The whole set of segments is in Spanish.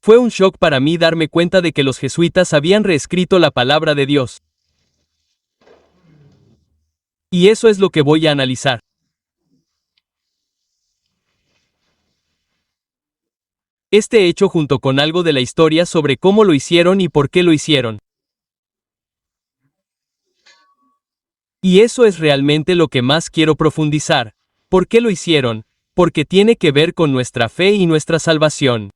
Fue un shock para mí darme cuenta de que los jesuitas habían reescrito la palabra de Dios. Y eso es lo que voy a analizar. Este hecho junto con algo de la historia sobre cómo lo hicieron y por qué lo hicieron. Y eso es realmente lo que más quiero profundizar. ¿Por qué lo hicieron? Porque tiene que ver con nuestra fe y nuestra salvación.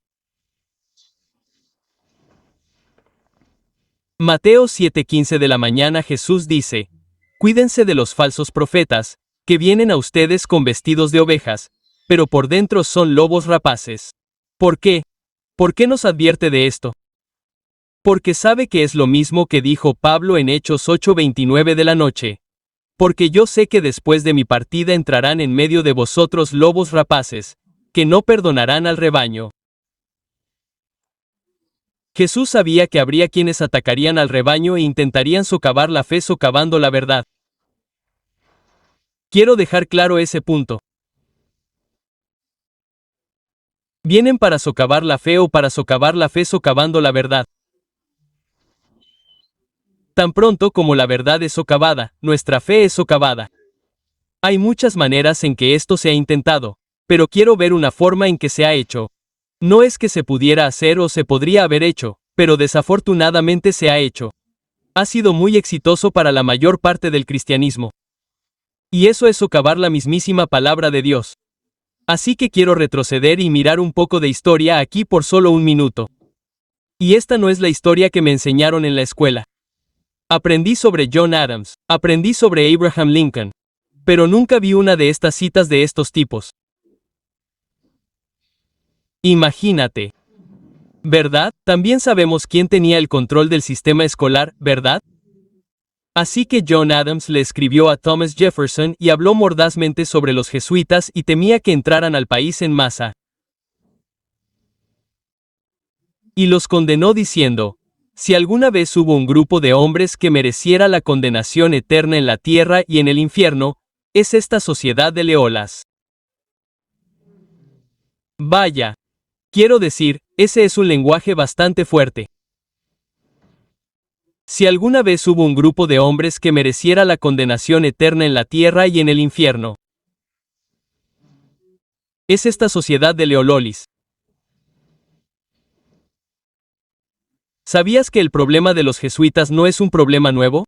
Mateo 7:15 de la mañana Jesús dice: Cuídense de los falsos profetas, que vienen a ustedes con vestidos de ovejas, pero por dentro son lobos rapaces. ¿Por qué? ¿Por qué nos advierte de esto? Porque sabe que es lo mismo que dijo Pablo en Hechos 8:29 de la noche. Porque yo sé que después de mi partida entrarán en medio de vosotros lobos rapaces, que no perdonarán al rebaño. Jesús sabía que habría quienes atacarían al rebaño e intentarían socavar la fe socavando la verdad. Quiero dejar claro ese punto. Vienen para socavar la fe o para socavar la fe socavando la verdad. Tan pronto como la verdad es socavada, nuestra fe es socavada. Hay muchas maneras en que esto se ha intentado, pero quiero ver una forma en que se ha hecho. No es que se pudiera hacer o se podría haber hecho, pero desafortunadamente se ha hecho. Ha sido muy exitoso para la mayor parte del cristianismo. Y eso es socavar la mismísima palabra de Dios. Así que quiero retroceder y mirar un poco de historia aquí por solo un minuto. Y esta no es la historia que me enseñaron en la escuela. Aprendí sobre John Adams, aprendí sobre Abraham Lincoln, pero nunca vi una de estas citas de estos tipos. Imagínate. ¿Verdad? También sabemos quién tenía el control del sistema escolar, ¿verdad? Así que John Adams le escribió a Thomas Jefferson y habló mordazmente sobre los jesuitas y temía que entraran al país en masa. Y los condenó diciendo: si alguna vez hubo un grupo de hombres que mereciera la condenación eterna en la tierra y en el infierno, es esta sociedad de Leolas. Vaya. Quiero decir, ese es un lenguaje bastante fuerte. Si alguna vez hubo un grupo de hombres que mereciera la condenación eterna en la tierra y en el infierno, es esta sociedad de Leololis. ¿Sabías que el problema de los jesuitas no es un problema nuevo?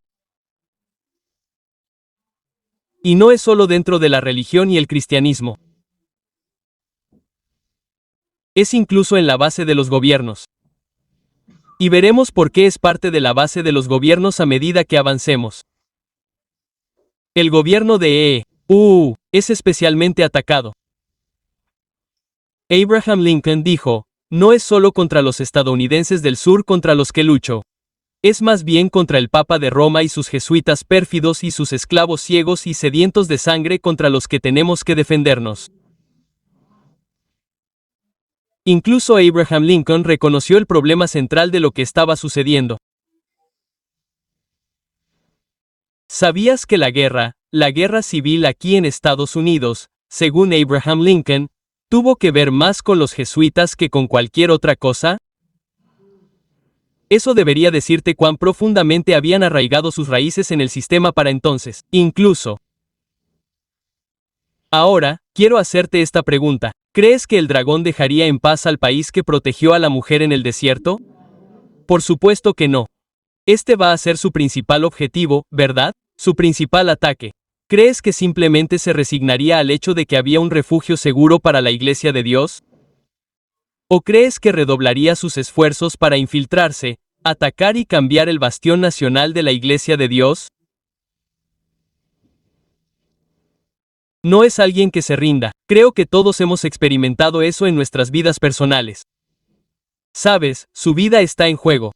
Y no es solo dentro de la religión y el cristianismo. Es incluso en la base de los gobiernos. Y veremos por qué es parte de la base de los gobiernos a medida que avancemos. El gobierno de EU es especialmente atacado. Abraham Lincoln dijo: no es solo contra los estadounidenses del sur contra los que lucho. Es más bien contra el Papa de Roma y sus jesuitas pérfidos y sus esclavos ciegos y sedientos de sangre contra los que tenemos que defendernos. Incluso Abraham Lincoln reconoció el problema central de lo que estaba sucediendo. ¿Sabías que la guerra civil aquí en Estados Unidos, según Abraham Lincoln, tuvo que ver más con los jesuitas que con cualquier otra cosa? Eso debería decirte cuán profundamente habían arraigado sus raíces en el sistema para entonces, incluso. Ahora, quiero hacerte esta pregunta. ¿Crees que el dragón dejaría en paz al país que protegió a la mujer en el desierto? Por supuesto que no. Este va a ser su principal objetivo, ¿verdad? Su principal ataque. ¿Crees que simplemente se resignaría al hecho de que había un refugio seguro para la Iglesia de Dios? ¿O crees que redoblaría sus esfuerzos para infiltrarse, atacar y cambiar el bastión nacional de la Iglesia de Dios? No es alguien que se rinda. Creo que todos hemos experimentado eso en nuestras vidas personales. Sabes, su vida está en juego.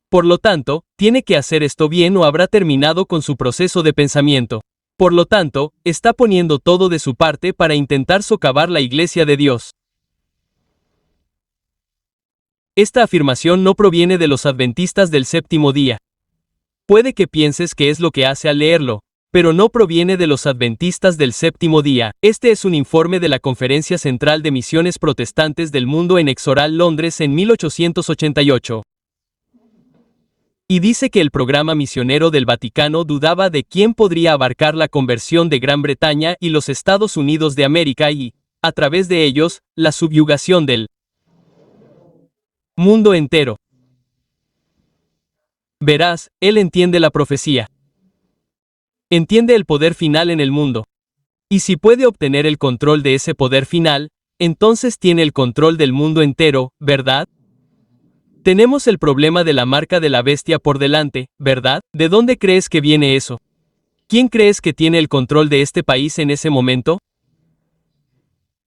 Por lo tanto, tiene que hacer esto bien o habrá terminado con su proceso de pensamiento. Por lo tanto, está poniendo todo de su parte para intentar socavar la Iglesia de Dios. Esta afirmación no proviene de los adventistas del séptimo día. Puede que pienses que es lo que hace al leerlo, pero no proviene de los adventistas del séptimo día. Este es un informe de la Conferencia Central de Misiones Protestantes del Mundo en Exoral, Londres, en 1888. Y dice que el programa misionero del Vaticano dudaba de quién podría abarcar la conversión de Gran Bretaña y los Estados Unidos de América y, a través de ellos, la subyugación del mundo entero. Verás, él entiende la profecía. Entiende el poder final en el mundo. Y si puede obtener el control de ese poder final, entonces tiene el control del mundo entero, ¿verdad? Tenemos el problema de la marca de la bestia por delante, ¿verdad? ¿De dónde crees que viene eso? ¿Quién crees que tiene el control de este país en ese momento?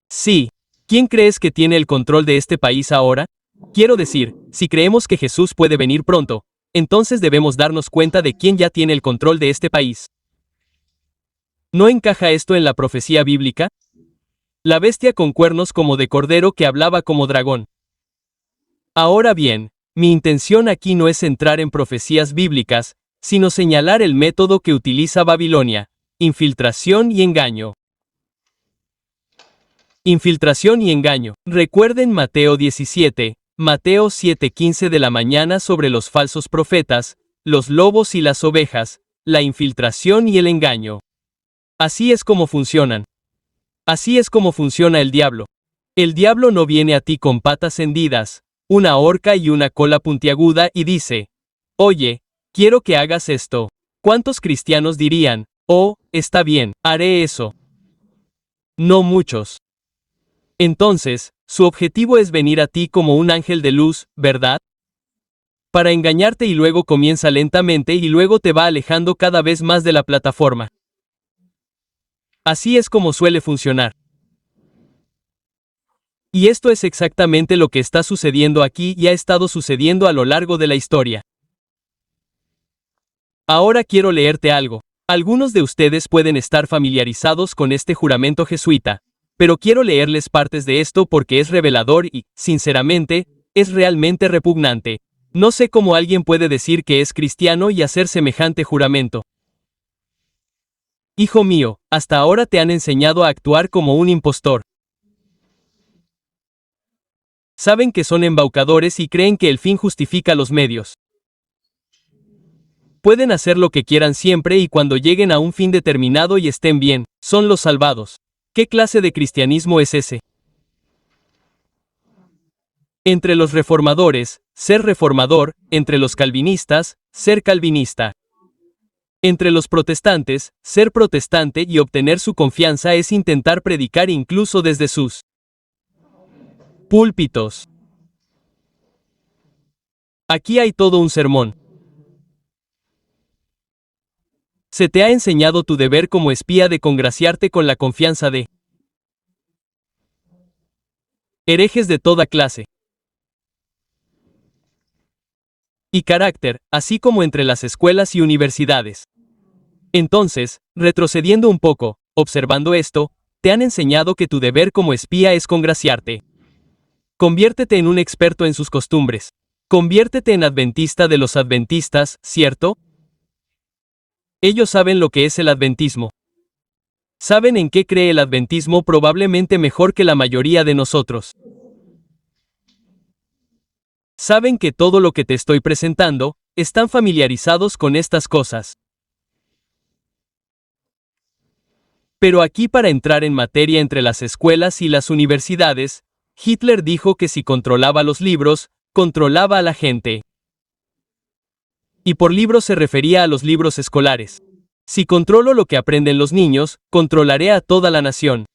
Sí. ¿Quién crees que tiene el control de este país ahora? Quiero decir, si creemos que Jesús puede venir pronto, entonces debemos darnos cuenta de quién ya tiene el control de este país. ¿No encaja esto en la profecía bíblica? La bestia con cuernos como de cordero que hablaba como dragón. Ahora bien, mi intención aquí no es entrar en profecías bíblicas, sino señalar el método que utiliza Babilonia: infiltración y engaño. Infiltración y engaño. Recuerden Mateo 17, Mateo 7:15 de la mañana sobre los falsos profetas, los lobos y las ovejas, la infiltración y el engaño. Así es como funcionan. Así es como funciona el diablo. El diablo no viene a ti con patas hendidas, una horca y una cola puntiaguda y dice: oye, quiero que hagas esto. ¿Cuántos cristianos dirían: oh, está bien, haré eso? No muchos. Entonces, su objetivo es venir a ti como un ángel de luz, ¿verdad? Para engañarte, y luego comienza lentamente y luego te va alejando cada vez más de la plataforma. Así es como suele funcionar. Y esto es exactamente lo que está sucediendo aquí y ha estado sucediendo a lo largo de la historia. Ahora quiero leerte algo. Algunos de ustedes pueden estar familiarizados con este juramento jesuita, pero quiero leerles partes de esto porque es revelador y, sinceramente, es realmente repugnante. No sé cómo alguien puede decir que es cristiano y hacer semejante juramento. Hijo mío, hasta ahora te han enseñado a actuar como un impostor. Saben que son embaucadores y creen que el fin justifica los medios. Pueden hacer lo que quieran siempre y cuando lleguen a un fin determinado y estén bien, son los salvados. ¿Qué clase de cristianismo es ese? Entre los reformadores, ser reformador; entre los calvinistas, ser calvinista. Entre los protestantes, ser protestante y obtener su confianza es intentar predicar incluso desde sus púlpitos. Aquí hay todo un sermón. Se te ha enseñado tu deber como espía de congraciarte con la confianza de herejes de toda clase y carácter, así como entre las escuelas y universidades. Entonces, retrocediendo un poco, observando esto, te han enseñado que tu deber como espía es congraciarte. Conviértete en un experto en sus costumbres. Conviértete en adventista de los adventistas, ¿cierto? Ellos saben lo que es el adventismo. Saben en qué cree el adventismo probablemente mejor que la mayoría de nosotros. Saben que todo lo que te estoy presentando, están familiarizados con estas cosas. Pero aquí, para entrar en materia entre las escuelas y las universidades, Hitler dijo que si controlaba los libros, controlaba a la gente. Y por libros se refería a los libros escolares. Si controlo lo que aprenden los niños, controlaré a toda la nación.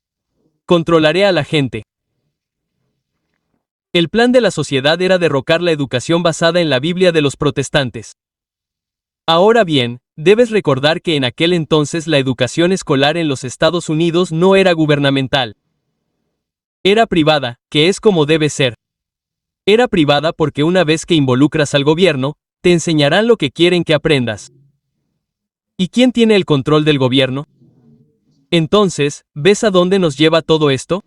Controlaré a la gente. El plan de la sociedad era derrocar la educación basada en la Biblia de los protestantes. Ahora bien, debes recordar que en aquel entonces la educación escolar en los Estados Unidos no era gubernamental. Era privada, que es como debe ser. Era privada porque una vez que involucras al gobierno, te enseñarán lo que quieren que aprendas. ¿Y quién tiene el control del gobierno? Entonces, ¿ves a dónde nos lleva todo esto?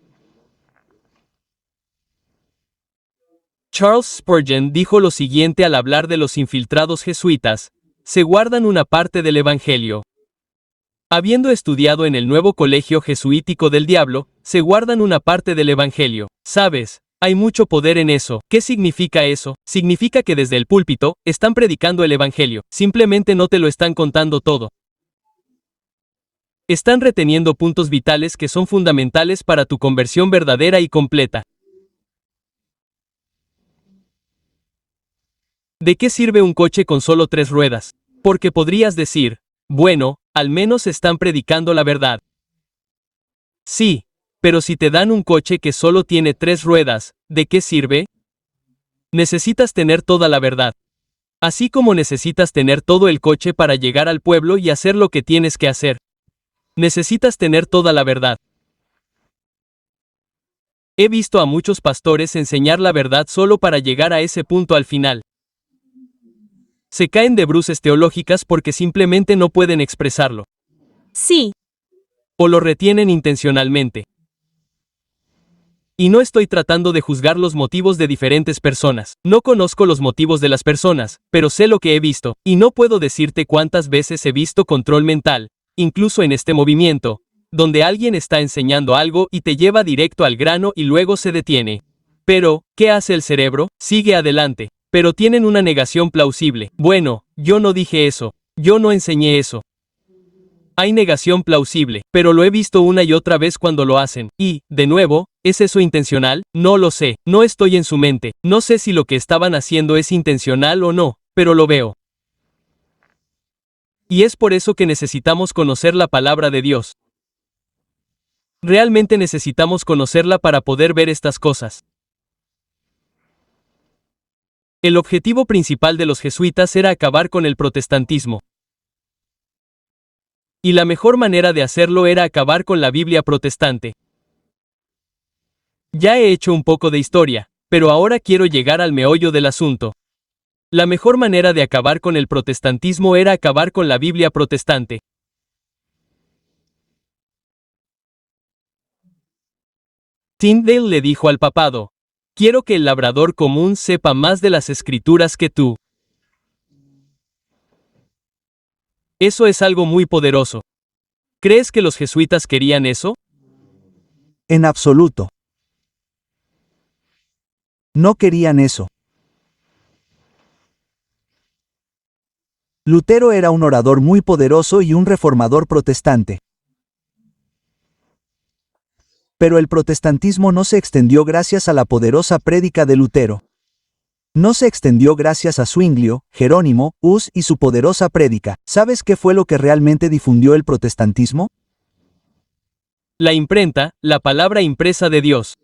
Charles Spurgeon dijo lo siguiente al hablar de los infiltrados jesuitas: se guardan una parte del Evangelio. Habiendo estudiado en el nuevo colegio jesuítico del diablo, se guardan una parte del Evangelio. ¿Sabes? Hay mucho poder en eso. ¿Qué significa eso? Significa que desde el púlpito, están predicando el Evangelio. Simplemente no te lo están contando todo. Están reteniendo puntos vitales que son fundamentales para tu conversión verdadera y completa. ¿De qué sirve un coche con solo 3 ruedas? Porque podrías decir, bueno, al menos están predicando la verdad. Sí, pero si te dan un coche que solo tiene 3 ruedas, ¿de qué sirve? Necesitas tener toda la verdad. Así como necesitas tener todo el coche para llegar al pueblo y hacer lo que tienes que hacer. Necesitas tener toda la verdad. He visto a muchos pastores enseñar la verdad solo para llegar a ese punto al final. Se caen de bruces teológicas porque simplemente no pueden expresarlo. Sí. O lo retienen intencionalmente. Y no estoy tratando de juzgar los motivos de diferentes personas. No conozco los motivos de las personas, pero sé lo que he visto, y no puedo decirte cuántas veces he visto control mental, incluso en este movimiento, donde alguien está enseñando algo y te lleva directo al grano y luego se detiene. Pero, ¿qué hace el cerebro? Sigue adelante. Pero tienen una negación plausible. Bueno, yo no dije eso. Yo no enseñé eso. Hay negación plausible, pero lo he visto una y otra vez cuando lo hacen. Y, de nuevo, ¿es eso intencional? No lo sé. No estoy en su mente. No sé si lo que estaban haciendo es intencional o no, pero lo veo. Y es por eso que necesitamos conocer la palabra de Dios. Realmente necesitamos conocerla para poder ver estas cosas. El objetivo principal de los jesuitas era acabar con el protestantismo. Y la mejor manera de hacerlo era acabar con la Biblia protestante. Ya he hecho un poco de historia, pero ahora quiero llegar al meollo del asunto. La mejor manera de acabar con el protestantismo era acabar con la Biblia protestante. Tyndale le dijo al papado: quiero que el labrador común sepa más de las escrituras que tú. Eso es algo muy poderoso. ¿Crees que los jesuitas querían eso? En absoluto. No querían eso. Lutero era un orador muy poderoso y un reformador protestante. Pero el protestantismo no se extendió gracias a la poderosa prédica de Lutero. No se extendió gracias a Zwinglio, Jerónimo, Hus y su poderosa prédica. ¿Sabes qué fue lo que realmente difundió el protestantismo? La imprenta, la palabra impresa de Dios.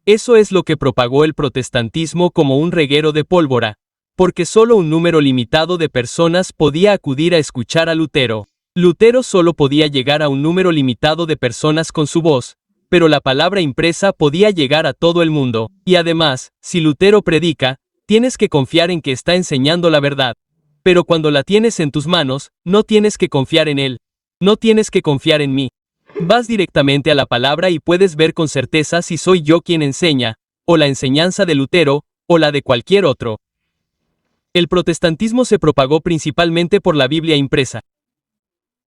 Eso es lo que propagó el protestantismo como un reguero de pólvora, porque solo un número limitado de personas podía acudir a escuchar a Lutero. Lutero solo podía llegar a un número limitado de personas con su voz, pero la palabra impresa podía llegar a todo el mundo. Y además, si Lutero predica, tienes que confiar en que está enseñando la verdad. Pero cuando la tienes en tus manos, no tienes que confiar en él. No tienes que confiar en mí. Vas directamente a la palabra y puedes ver con certeza si soy yo quien enseña, o la enseñanza de Lutero, o la de cualquier otro. El protestantismo se propagó principalmente por la Biblia impresa.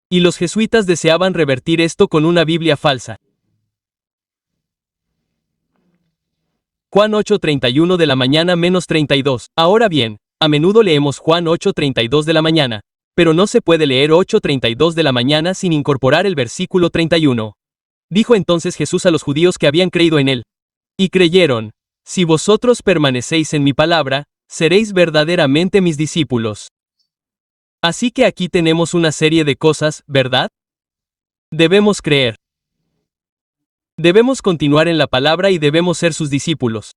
Y los jesuitas deseaban revertir esto con una Biblia falsa. Juan 8:31 de la mañana menos 32. Ahora bien, a menudo leemos Juan 8:32 de la mañana, pero no se puede leer 8:32 de la mañana sin incorporar el versículo 31. Dijo entonces Jesús a los judíos que habían creído en él. Y creyeron: si vosotros permanecéis en mi palabra, seréis verdaderamente mis discípulos. Así que aquí tenemos una serie de cosas, ¿verdad? Debemos creer. Debemos continuar en la palabra y debemos ser sus discípulos.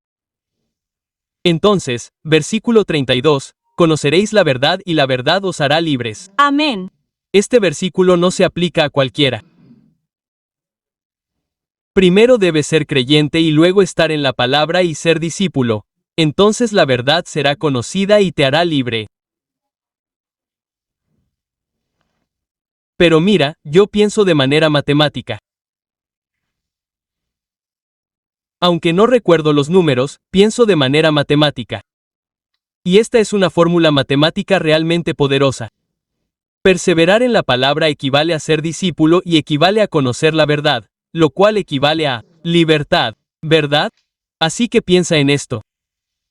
Entonces, versículo 32, conoceréis la verdad y la verdad os hará libres. Amén. Este versículo no se aplica a cualquiera. Primero debes ser creyente y luego estar en la palabra y ser discípulo. Entonces la verdad será conocida y te hará libre. Pero mira, yo pienso de manera matemática. Aunque no recuerdo los números, pienso de manera matemática. Y esta es una fórmula matemática realmente poderosa. Perseverar en la palabra equivale a ser discípulo y equivale a conocer la verdad, lo cual equivale a libertad, ¿verdad? Así que piensa en esto.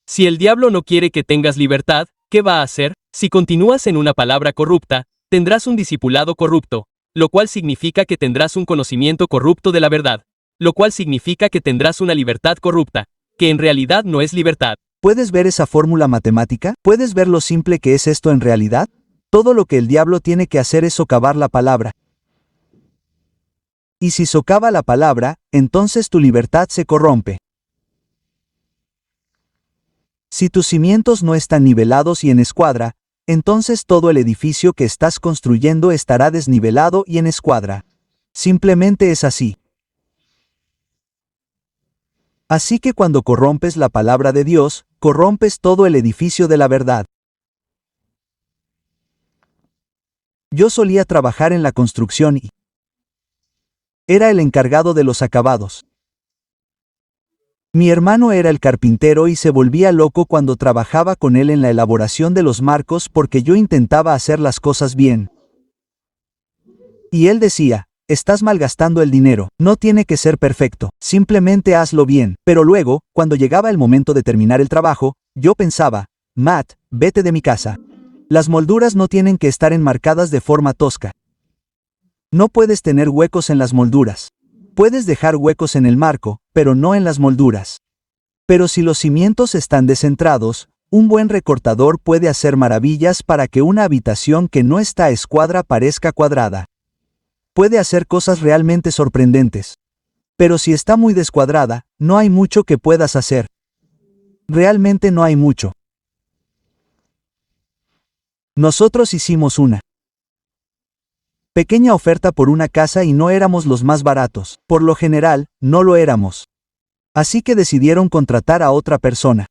Si el diablo no quiere que tengas libertad, ¿qué va a hacer? Si continúas en una palabra corrupta, tendrás un discipulado corrupto, lo cual significa que tendrás un conocimiento corrupto de la verdad, lo cual significa que tendrás una libertad corrupta, que en realidad no es libertad. ¿Puedes ver esa fórmula matemática? ¿Puedes ver lo simple que es esto en realidad? Todo lo que el diablo tiene que hacer es socavar la palabra. Y si socava la palabra, entonces tu libertad se corrompe. Si tus cimientos no están nivelados y en escuadra, entonces todo el edificio que estás construyendo estará desnivelado y en escuadra. Simplemente es así. Así que cuando corrompes la palabra de Dios, corrompes todo el edificio de la verdad. Yo solía trabajar en la construcción y era el encargado de los acabados. Mi hermano era el carpintero y se volvía loco cuando trabajaba con él en la elaboración de los marcos porque yo intentaba hacer las cosas bien. Y él decía, estás malgastando el dinero, no tiene que ser perfecto, simplemente hazlo bien. Pero luego, cuando llegaba el momento de terminar el trabajo, yo pensaba, Matt, vete de mi casa. Las molduras no tienen que estar enmarcadas de forma tosca. No puedes tener huecos en las molduras. Puedes dejar huecos en el marco, pero no en las molduras. Pero si los cimientos están descentrados, un buen recortador puede hacer maravillas para que una habitación que no está a escuadra parezca cuadrada. Puede hacer cosas realmente sorprendentes. Pero si está muy descuadrada, no hay mucho que puedas hacer. Realmente no hay mucho. Nosotros hicimos una pequeña oferta por una casa y no éramos los más baratos. Por lo general, no lo éramos. Así que decidieron contratar a otra persona.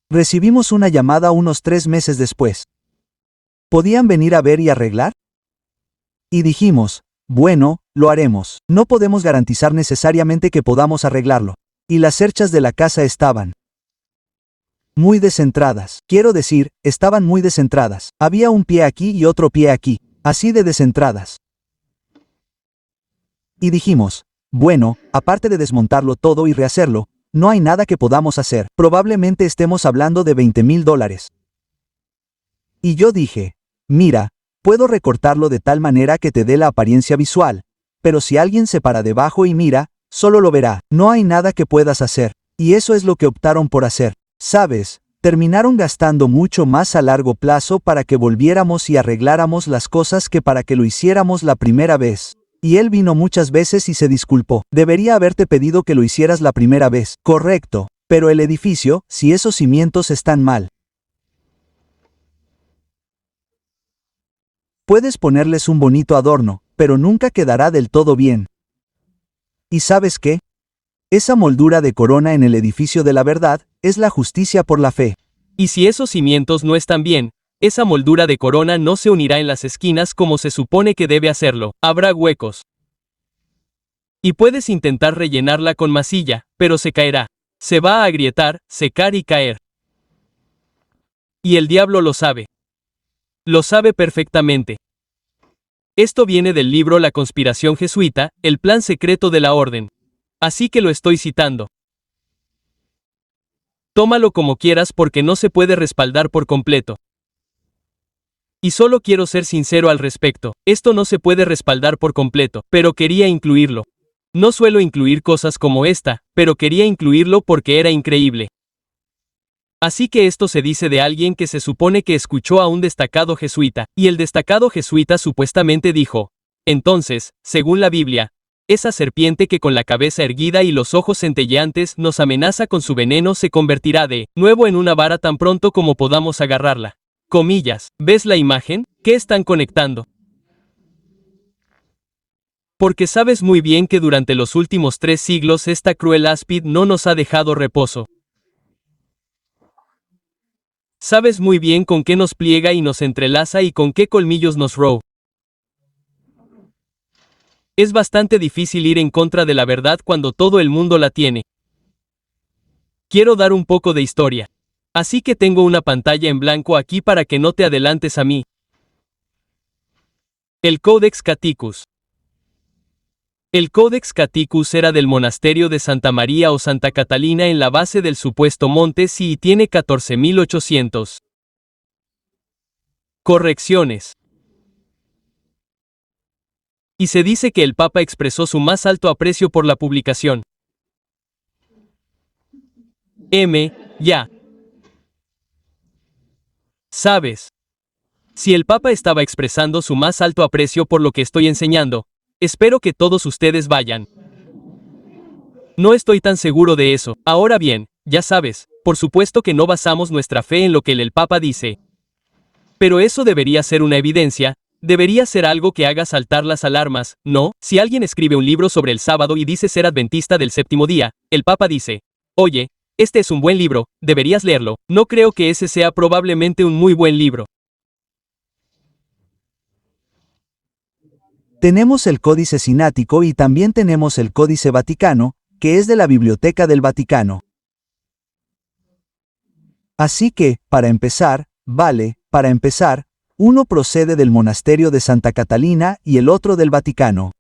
Recibimos una llamada unos 3 meses después. ¿Podían venir a ver y arreglar? Y dijimos, bueno, lo haremos. No podemos garantizar necesariamente que podamos arreglarlo. Y las cerchas de la casa estaban muy descentradas. Quiero decir, estaban muy descentradas. Había un pie aquí y otro pie aquí. Así de descentradas. Y dijimos, bueno, aparte de desmontarlo todo y rehacerlo, no hay nada que podamos hacer. Probablemente estemos hablando de $20,000. Y yo dije, mira, puedo recortarlo de tal manera que te dé la apariencia visual, pero si alguien se para debajo y mira, solo lo verá. No hay nada que puedas hacer. Y eso es lo que optaron por hacer. ¿Sabes? Terminaron gastando mucho más a largo plazo para que volviéramos y arregláramos las cosas que para que lo hiciéramos la primera vez. Y él vino muchas veces y se disculpó. Debería haberte pedido que lo hicieras la primera vez. Correcto. Pero el edificio, si esos cimientos están mal. Puedes ponerles un bonito adorno, pero nunca quedará del todo bien. ¿Y sabes qué? Esa moldura de corona en el edificio de la verdad, es la justicia por la fe. Y si esos cimientos no están bien, esa moldura de corona no se unirá en las esquinas como se supone que debe hacerlo. Habrá huecos. Y puedes intentar rellenarla con masilla, pero se caerá. Se va a agrietar, secar y caer. Y el diablo lo sabe. Lo sabe perfectamente. Esto viene del libro La conspiración jesuita, el plan secreto de la orden. Así que lo estoy citando. Tómalo como quieras porque no se puede respaldar por completo. Y solo quiero ser sincero al respecto, esto no se puede respaldar por completo, pero quería incluirlo. No suelo incluir cosas como esta, pero quería incluirlo porque era increíble. Así que esto se dice de alguien que se supone que escuchó a un destacado jesuita, y el destacado jesuita supuestamente dijo, entonces, según la Biblia, esa serpiente que con la cabeza erguida y los ojos centelleantes nos amenaza con su veneno se convertirá de nuevo en una vara tan pronto como podamos agarrarla. Comillas, ¿ves la imagen? ¿Qué están conectando? Porque sabes muy bien que durante los últimos 3 siglos esta cruel áspid no nos ha dejado reposo. Sabes muy bien con qué nos pliega y nos entrelaza y con qué colmillos nos roe. Es bastante difícil ir en contra de la verdad cuando todo el mundo la tiene. Quiero dar un poco de historia. Así que tengo una pantalla en blanco aquí para que no te adelantes a mí. El Codex Caticus. El Codex Caticus era del monasterio de Santa María o Santa Catalina en la base del supuesto monte y tiene 14.800 correcciones. Y se dice que el Papa expresó su más alto aprecio por la publicación. Ya. ¿Sabes? Si el Papa estaba expresando su más alto aprecio por lo que estoy enseñando, espero que todos ustedes vayan. No estoy tan seguro de eso. Ahora bien, ya sabes, por supuesto que no basamos nuestra fe en lo que el Papa dice. Pero eso debería ser una evidencia, debería ser algo que haga saltar las alarmas, ¿no? Si alguien escribe un libro sobre el sábado y dice ser adventista del séptimo día, el Papa dice, oye, este es un buen libro, deberías leerlo. No creo que ese sea probablemente un muy buen libro. Tenemos el Códice Sinático y también tenemos el Códice Vaticano, que es de la Biblioteca del Vaticano. Así que, para empezar, uno procede del monasterio de Santa Catalina y el otro del Vaticano.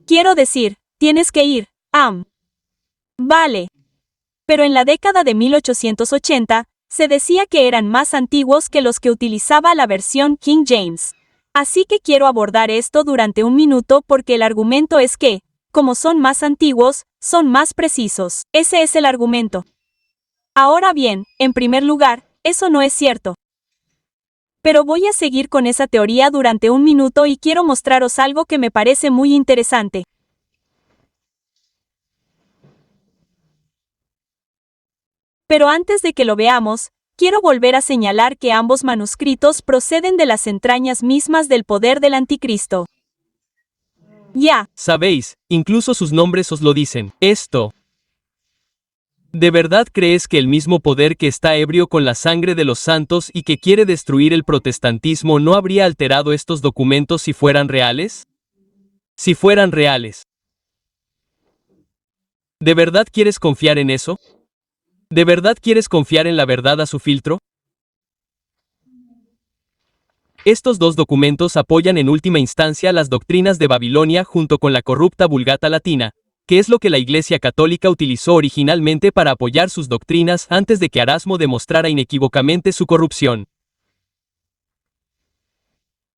Quiero decir, tienes que ir, Vale. Pero en la década de 1880, se decía que eran más antiguos que los que utilizaba la versión King James. Así que quiero abordar esto durante un minuto porque el argumento es que, como son más antiguos, son más precisos. Ese es el argumento. Ahora bien, en primer lugar, eso no es cierto. Pero voy a seguir con esa teoría durante un minuto y quiero mostraros algo que me parece muy interesante. Pero antes de que lo veamos, quiero volver a señalar que ambos manuscritos proceden de las entrañas mismas del poder del anticristo. Ya. Sabéis, incluso sus nombres os lo dicen. Esto. ¿De verdad crees que el mismo poder que está ebrio con la sangre de los santos y que quiere destruir el protestantismo no habría alterado estos documentos si fueran reales? Si fueran reales. ¿De verdad quieres confiar en eso? ¿De verdad quieres confiar en la verdad a su filtro? Estos dos documentos apoyan en última instancia las doctrinas de Babilonia junto con la corrupta Vulgata Latina, que es lo que la Iglesia Católica utilizó originalmente para apoyar sus doctrinas antes de que Erasmo demostrara inequívocamente su corrupción.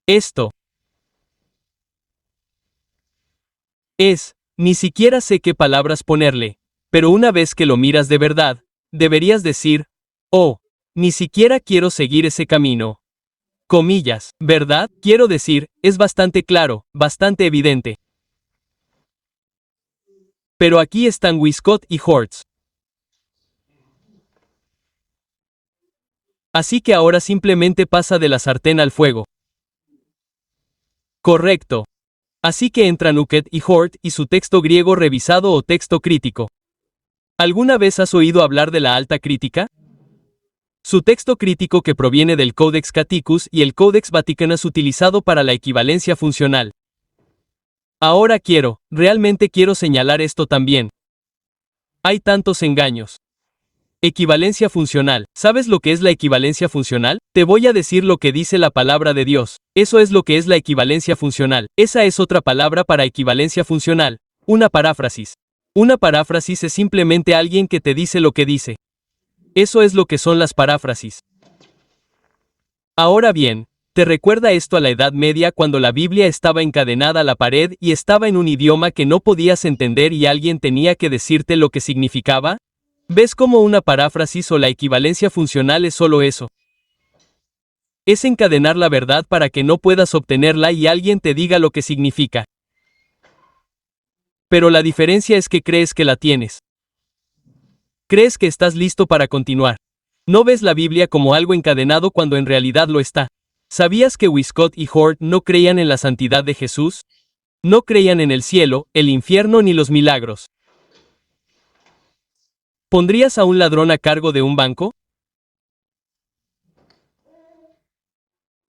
Esto es, ni siquiera sé qué palabras ponerle, pero una vez que lo miras de verdad, deberías decir, oh, ni siquiera quiero seguir ese camino. Comillas, ¿verdad? Quiero decir, es bastante claro, bastante evidente. Pero aquí están Wiskott y Hortz. Así que ahora simplemente pasa de la sartén al fuego. Correcto. Así que entran Ucket y Hort y su texto griego revisado o texto crítico. ¿Alguna vez has oído hablar de la alta crítica? Su texto crítico que proviene del Codex Caticus y el Codex Vaticanus utilizado para la equivalencia funcional. Ahora realmente quiero señalar esto también. Hay tantos engaños. Equivalencia funcional. ¿Sabes lo que es la equivalencia funcional? Te voy a decir lo que dice la palabra de Dios. Eso es lo que es la equivalencia funcional. Esa es otra palabra para equivalencia funcional. Una paráfrasis. Una paráfrasis es simplemente alguien que te dice lo que dice. Eso es lo que son las paráfrasis. Ahora bien, ¿te recuerda esto a la Edad Media cuando la Biblia estaba encadenada a la pared y estaba en un idioma que no podías entender y alguien tenía que decirte lo que significaba? ¿Ves cómo una paráfrasis o la equivalencia funcional es solo eso? Es encadenar la verdad para que no puedas obtenerla y alguien te diga lo que significa. Pero la diferencia es que crees que la tienes. Crees que estás listo para continuar. No ves la Biblia como algo encadenado cuando en realidad lo está. ¿Sabías que Wiskott y Hort no creían en la santidad de Jesús? No creían en el cielo, el infierno ni los milagros. ¿Pondrías a un ladrón a cargo de un banco?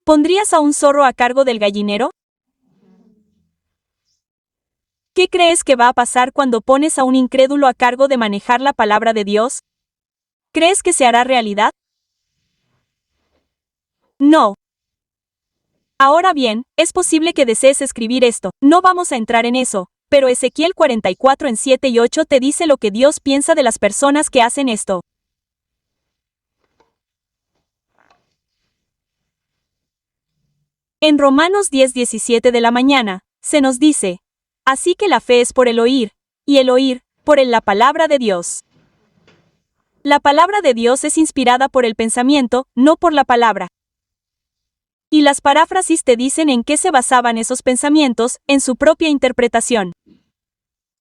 ¿Pondrías a un zorro a cargo del gallinero? ¿Qué crees que va a pasar cuando pones a un incrédulo a cargo de manejar la palabra de Dios? ¿Crees que se hará realidad? No. Ahora bien, es posible que desees escribir esto. No vamos a entrar en eso, pero Ezequiel 44 en 7 y 8 te dice lo que Dios piensa de las personas que hacen esto. En Romanos 10:17 de la mañana, se nos dice, así que la fe es por el oír, y el oír, por la palabra de Dios. La palabra de Dios es inspirada por el pensamiento, no por la palabra. Y las paráfrasis te dicen en qué se basaban esos pensamientos, en su propia interpretación.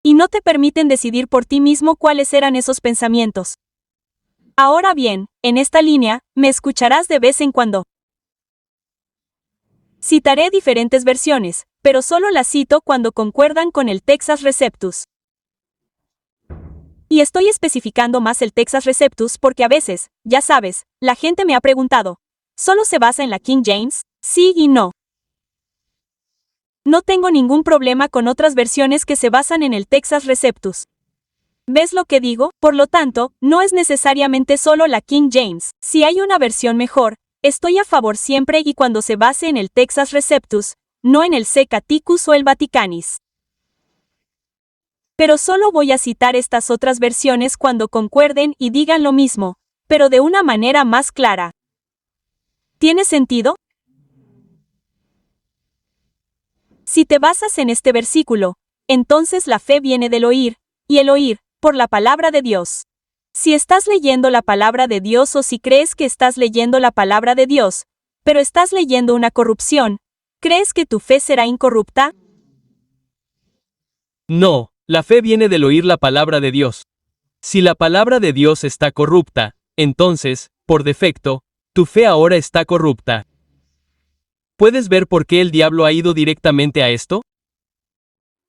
Y no te permiten decidir por ti mismo cuáles eran esos pensamientos. Ahora bien, en esta línea, me escucharás de vez en cuando. Citaré diferentes versiones, pero solo las cito cuando concuerdan con el Textus Receptus. Y estoy especificando más el Textus Receptus porque a veces, ya sabes, la gente me ha preguntado, ¿solo se basa en la King James? Sí y no. No tengo ningún problema con otras versiones que se basan en el Textus Receptus. ¿Ves lo que digo? Por lo tanto, no es necesariamente solo la King James. Si hay una versión mejor, estoy a favor siempre y cuando se base en el Textus Receptus, no en el Sceticus o el Vaticanus. Pero solo voy a citar estas otras versiones cuando concuerden y digan lo mismo, pero de una manera más clara. ¿Tiene sentido? Si te basas en este versículo, entonces la fe viene del oír, y el oír, por la palabra de Dios. Si estás leyendo la palabra de Dios o si crees que estás leyendo la palabra de Dios, pero estás leyendo una corrupción, ¿crees que tu fe será incorrupta? No, la fe viene del oír la palabra de Dios. Si la palabra de Dios está corrupta, entonces, por defecto, tu fe ahora está corrupta. ¿Puedes ver por qué el diablo ha ido directamente a esto?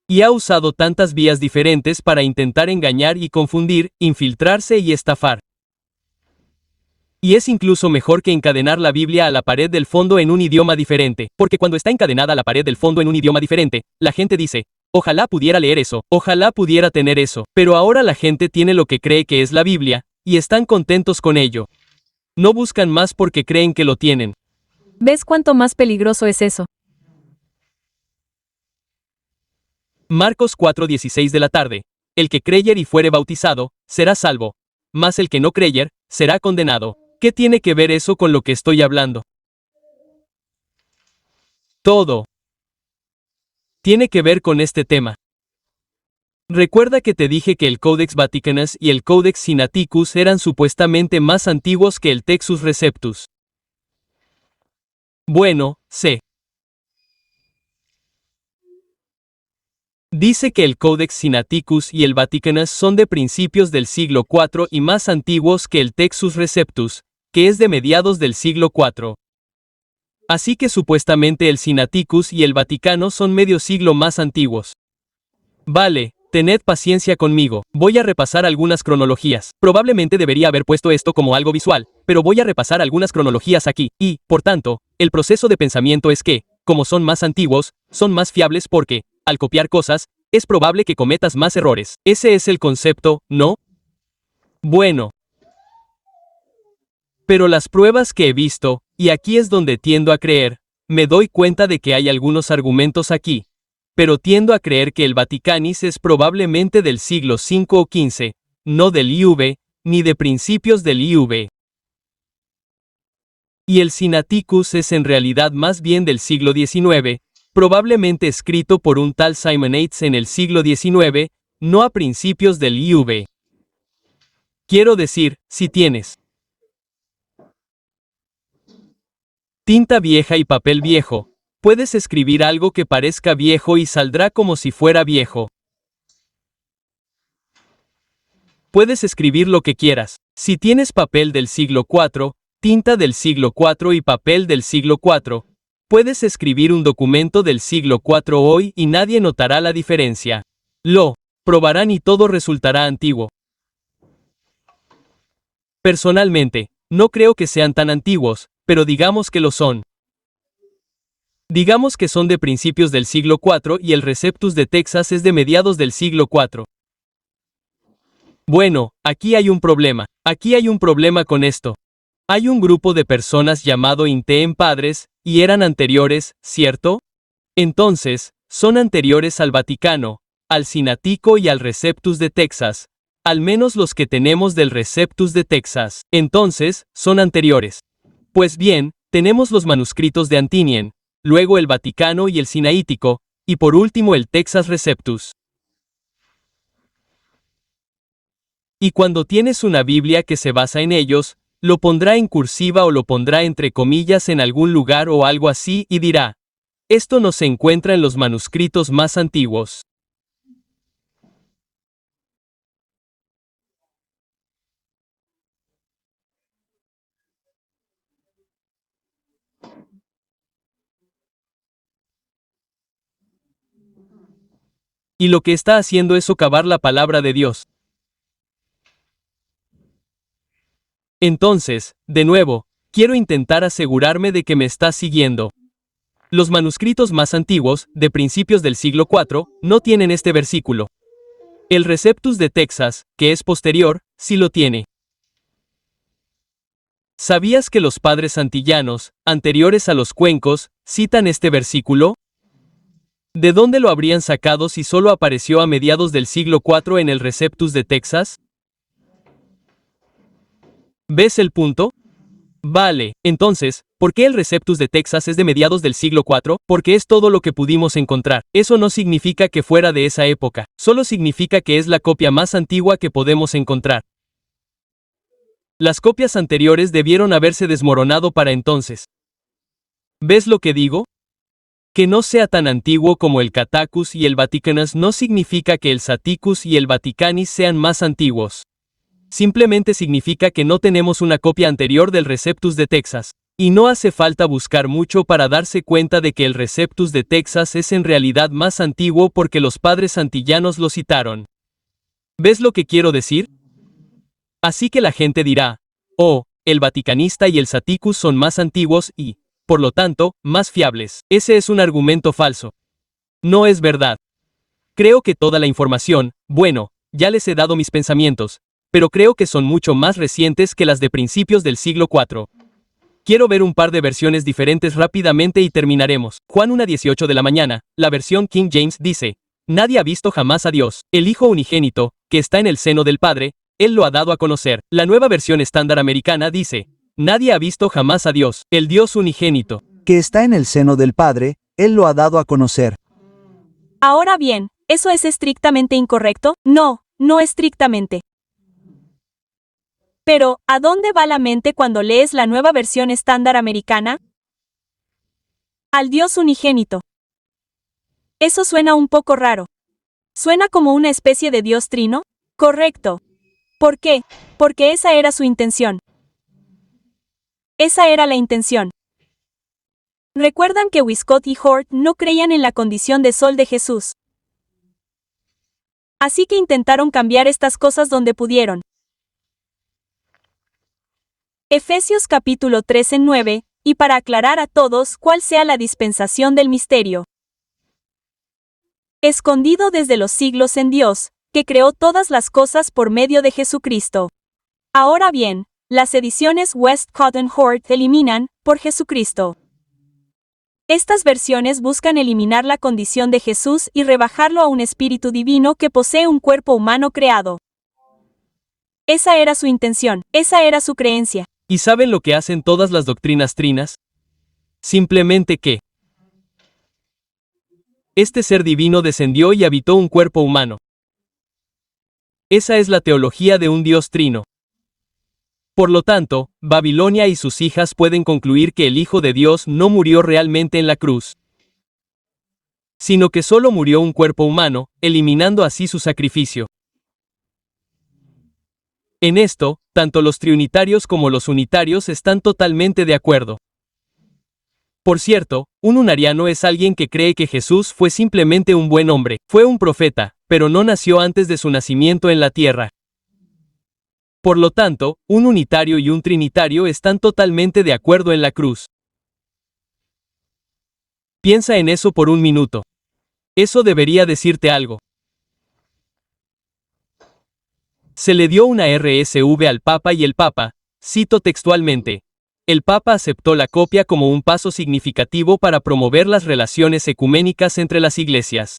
Y ha usado tantas vías diferentes para intentar engañar y confundir, infiltrarse y estafar. Y es incluso mejor que encadenar la Biblia a la pared del fondo en un idioma diferente, porque cuando está encadenada a la pared del fondo en un idioma diferente, la gente dice, ojalá pudiera leer eso, ojalá pudiera tener eso, pero ahora la gente tiene lo que cree que es la Biblia, y están contentos con ello. No buscan más porque creen que lo tienen. ¿Ves cuánto más peligroso es eso? Marcos 4:16 de la tarde. El que creyer y fuere bautizado, será salvo. Mas el que no creyer, será condenado. ¿Qué tiene que ver eso con lo que estoy hablando? Todo. Tiene que ver con este tema. Recuerda que te dije que el Codex Vaticanus y el Codex Sinaiticus eran supuestamente más antiguos que el Textus Receptus. Bueno, sé. Dice que el Codex Sinaiticus y el Vaticanus son de principios del siglo IV y más antiguos que el Textus Receptus, que es de mediados del siglo IV. Así que supuestamente el Sinaiticus y el Vaticano son medio siglo más antiguos. Vale, tened paciencia conmigo, voy a repasar algunas cronologías. Probablemente debería haber puesto esto como algo visual, pero voy a repasar algunas cronologías aquí, y, por tanto, el proceso de pensamiento es que, como son más antiguos, son más fiables porque, al copiar cosas, es probable que cometas más errores. Ese es el concepto, ¿no? Bueno. Pero las pruebas que he visto, y aquí es donde tiendo a creer, me doy cuenta de que hay algunos argumentos aquí. Pero tiendo a creer que el Vaticanus es probablemente del siglo V o XV, no del IV, ni de principios del IV. Y el Sinaiticus es en realidad más bien del siglo XIX, probablemente escrito por un tal Simonides en el siglo XIX, no a principios del IV. Quiero decir, si tienes tinta vieja y papel viejo, puedes escribir algo que parezca viejo y saldrá como si fuera viejo. Puedes escribir lo que quieras. Si tienes papel del siglo IV, tinta del siglo IV y papel del siglo IV, puedes escribir un documento del siglo IV hoy y nadie notará la diferencia. Lo probarán y todo resultará antiguo. Personalmente, no creo que sean tan antiguos, pero digamos que lo son. Digamos que son de principios del siglo IV y el Receptus de Texas es de mediados del siglo IV. Bueno, aquí hay un problema. Aquí hay un problema con esto. Hay un grupo de personas llamado Inteen Padres, y eran anteriores, ¿cierto? Entonces, son anteriores al Vaticano, al Sinatico y al Receptus de Texas, al menos los que tenemos del Receptus de Texas. Entonces, son anteriores. Pues bien, tenemos los manuscritos de Antinien, luego el Vaticano y el Sinaítico, y por último el Texas Receptus. Y cuando tienes una Biblia que se basa en ellos, lo pondrá en cursiva o lo pondrá entre comillas en algún lugar o algo así y dirá, esto no se encuentra en los manuscritos más antiguos. Y lo que está haciendo es socavar la palabra de Dios. Entonces, de nuevo, quiero intentar asegurarme de que me estás siguiendo. Los manuscritos más antiguos, de principios del siglo IV, no tienen este versículo. El Receptus de Texas, que es posterior, sí lo tiene. ¿Sabías que los padres antillanos, anteriores a los cuencos, citan este versículo? ¿De dónde lo habrían sacado si solo apareció a mediados del siglo IV en el Receptus de Texas? ¿Ves el punto? Vale, entonces, ¿por qué el Receptus de Texas es de mediados del siglo IV? Porque es todo lo que pudimos encontrar. Eso no significa que fuera de esa época, solo significa que es la copia más antigua que podemos encontrar. Las copias anteriores debieron haberse desmoronado para entonces. ¿Ves lo que digo? Que no sea tan antiguo como el Catacus y el Vaticanus no significa que el Saticus y el Vaticanis sean más antiguos. Simplemente significa que no tenemos una copia anterior del Receptus de Texas. Y no hace falta buscar mucho para darse cuenta de que el Receptus de Texas es en realidad más antiguo porque los padres antillanos lo citaron. ¿Ves lo que quiero decir? Así que la gente dirá, oh, el Vaticanista y el Saticus son más antiguos y, por lo tanto, más fiables. Ese es un argumento falso. No es verdad. Creo que toda la información, bueno, ya les he dado mis pensamientos, pero creo que son mucho más recientes que las de principios del siglo IV. Quiero ver un par de versiones diferentes rápidamente y terminaremos. Juan 1:18 de la mañana, la versión King James dice, nadie ha visto jamás a Dios, el Hijo unigénito, que está en el seno del Padre, Él lo ha dado a conocer. La nueva versión estándar americana dice, nadie ha visto jamás a Dios, el Dios unigénito, que está en el seno del Padre, Él lo ha dado a conocer. Ahora bien, ¿eso es estrictamente incorrecto? No, no estrictamente. Pero, ¿a dónde va la mente cuando lees la nueva versión estándar americana? Al Dios unigénito. Eso suena un poco raro. ¿Suena como una especie de Dios trino? Correcto. ¿Por qué? Porque esa era su intención. Esa era la intención. ¿Recuerdan que Wiscott y Hort no creían en la condición de sol de Jesús? Así que intentaron cambiar estas cosas donde pudieron. Efesios capítulo 3:9, y para aclarar a todos cuál sea la dispensación del misterio. Escondido desde los siglos en Dios, que creó todas las cosas por medio de Jesucristo. Ahora bien, las ediciones Westcott y Hort eliminan, por Jesucristo. Estas versiones buscan eliminar la condición de Jesús y rebajarlo a un espíritu divino que posee un cuerpo humano creado. Esa era su intención, esa era su creencia. ¿Y saben lo que hacen todas las doctrinas trinas? Simplemente que este ser divino descendió y habitó un cuerpo humano. Esa es la teología de un Dios trino. Por lo tanto, Babilonia y sus hijas pueden concluir que el Hijo de Dios no murió realmente en la cruz, sino que solo murió un cuerpo humano, eliminando así su sacrificio. En esto, tanto los trinitarios como los unitarios están totalmente de acuerdo. Por cierto, un unariano es alguien que cree que Jesús fue simplemente un buen hombre, fue un profeta, pero no nació antes de su nacimiento en la tierra. Por lo tanto, un unitario y un trinitario están totalmente de acuerdo en la cruz. Piensa en eso por un minuto. Eso debería decirte algo. Se le dio una RSV al Papa y el Papa, Cito textualmente. El Papa aceptó la copia como un paso significativo para promover las relaciones ecuménicas entre las iglesias.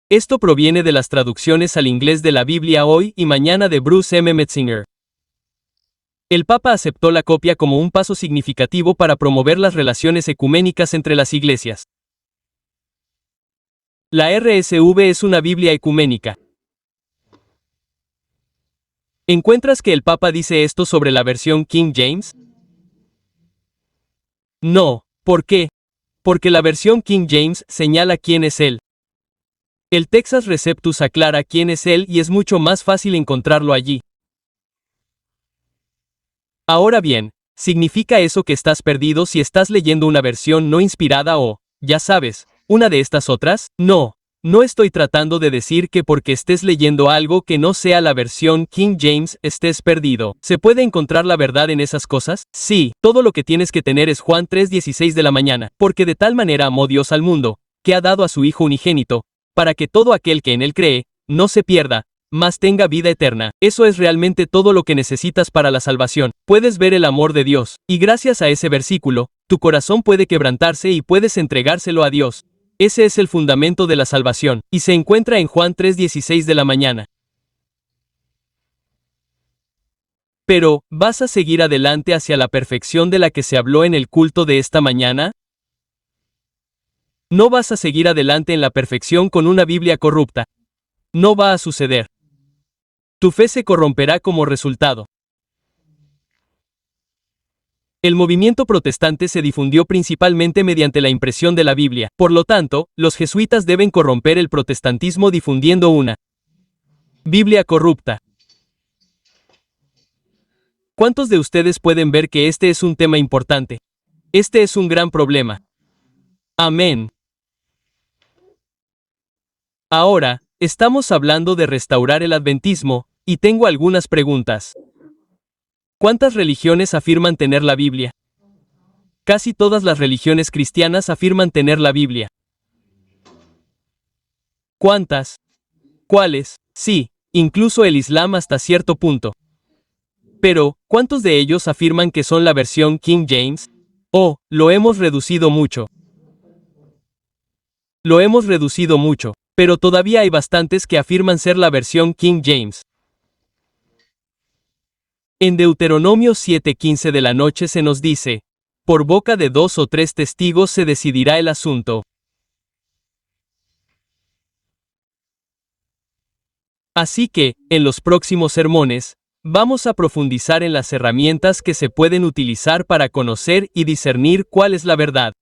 Esto proviene de las traducciones al inglés de la Biblia Hoy y Mañana de Bruce M. Metzinger. El Papa aceptó la copia como un paso significativo para promover las relaciones ecuménicas entre las iglesias. La RSV es una Biblia ecuménica. ¿Encuentras que el Papa dice esto sobre la versión King James? No. ¿Por qué? Porque la versión King James señala quién es él. El Texas Receptus aclara quién es él y es mucho más fácil encontrarlo allí. Ahora bien, ¿significa eso que estás perdido si estás leyendo una versión no inspirada o, ya sabes, una de estas otras? No, no estoy tratando de decir que porque estés leyendo algo que no sea la versión King James estés perdido. ¿Se puede encontrar la verdad en esas cosas? Sí, todo lo que tienes que tener es Juan 3:16 de la mañana, porque de tal manera amó Dios al mundo, que ha dado a su Hijo unigénito, para que todo aquel que en él cree, no se pierda, mas tenga vida eterna. Eso es realmente todo lo que necesitas para la salvación. Puedes ver el amor de Dios, y gracias a ese versículo, tu corazón puede quebrantarse y puedes entregárselo a Dios. Ese es el fundamento de la salvación, y se encuentra en Juan 3:16 de la mañana. Pero, ¿vas a seguir adelante hacia la perfección de la que se habló en el culto de esta mañana? No vas a seguir adelante en la perfección con una Biblia corrupta. No va a suceder. Tu fe se corromperá como resultado. El movimiento protestante se difundió principalmente mediante la impresión de la Biblia. Por lo tanto, los jesuitas deben corromper el protestantismo difundiendo una Biblia corrupta. ¿Cuántos de ustedes pueden ver que este es un tema importante? Este es un gran problema. Amén. Ahora, estamos hablando de restaurar el adventismo, y tengo algunas preguntas. ¿Cuántas religiones afirman tener la Biblia? Casi todas las religiones cristianas afirman tener la Biblia. ¿Cuántas? ¿Cuáles? Sí, incluso el Islam hasta cierto punto. Pero, ¿cuántos de ellos afirman que son la versión King James? Oh, lo hemos reducido mucho. Lo hemos reducido mucho. Pero todavía hay bastantes que afirman ser la versión King James. En Deuteronomio 7:15 de la noche se nos dice, por boca de 2 o 3 testigos se decidirá el asunto. Así que, en los próximos sermones, vamos a profundizar en las herramientas que se pueden utilizar para conocer y discernir cuál es la verdad.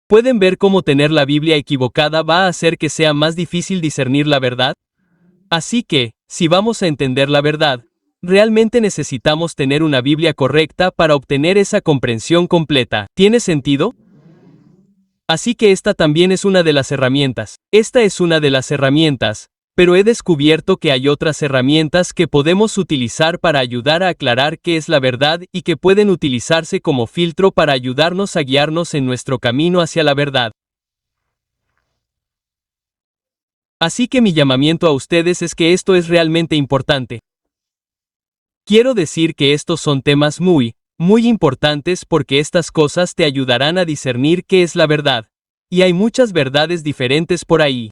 ¿Pueden ver cómo tener la Biblia equivocada va a hacer que sea más difícil discernir la verdad? Así que, si vamos a entender la verdad, realmente necesitamos tener una Biblia correcta para obtener esa comprensión completa. ¿Tiene sentido? Así que esta también es una de las herramientas. Esta es una de las herramientas, pero he descubierto que hay otras herramientas que podemos utilizar para ayudar a aclarar qué es la verdad y que pueden utilizarse como filtro para ayudarnos a guiarnos en nuestro camino hacia la verdad. Así que mi llamamiento a ustedes es que esto es realmente importante. Quiero decir que estos son temas muy importantes porque estas cosas te ayudarán a discernir qué es la verdad. Y hay muchas verdades diferentes por ahí.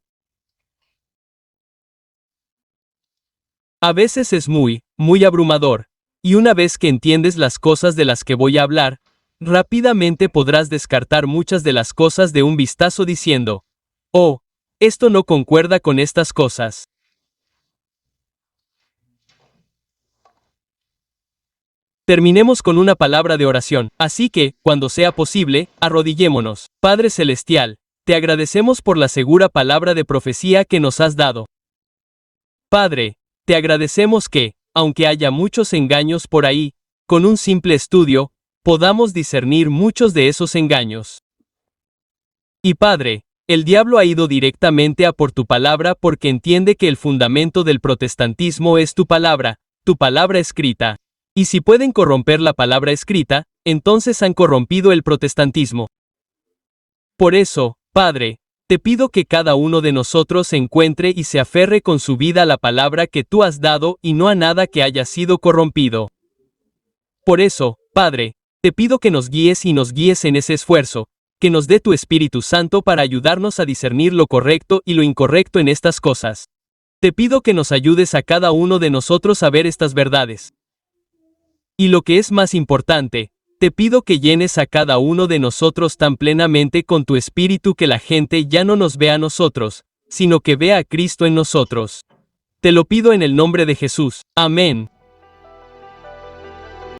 A veces es muy abrumador, y una vez que entiendes las cosas de las que voy a hablar, rápidamente podrás descartar muchas de las cosas de un vistazo diciendo, oh, esto no concuerda con estas cosas. Terminemos con una palabra de oración, así que, cuando sea posible, arrodillémonos. Padre Celestial, te agradecemos por la segura palabra de profecía que nos has dado. Padre, te agradecemos que, aunque haya muchos engaños por ahí, con un simple estudio, podamos discernir muchos de esos engaños. Y Padre, el diablo ha ido directamente a por tu palabra porque entiende que el fundamento del protestantismo es tu palabra escrita. Y si pueden corromper la palabra escrita, entonces han corrompido el protestantismo. Por eso, Padre, Te pido que cada uno de nosotros encuentre y se aferre con su vida a la palabra que tú has dado y no a nada que haya sido corrompido. Por eso, Padre, te pido que nos guíes y nos guíes en ese esfuerzo, que nos dé tu Espíritu Santo para ayudarnos a discernir lo correcto y lo incorrecto en estas cosas. Te pido que nos ayudes a cada uno de nosotros a ver estas verdades. Y lo que es más importante, te pido que llenes a cada uno de nosotros tan plenamente con tu Espíritu que la gente ya no nos vea a nosotros, sino que vea a Cristo en nosotros. Te lo pido en el nombre de Jesús. Amén.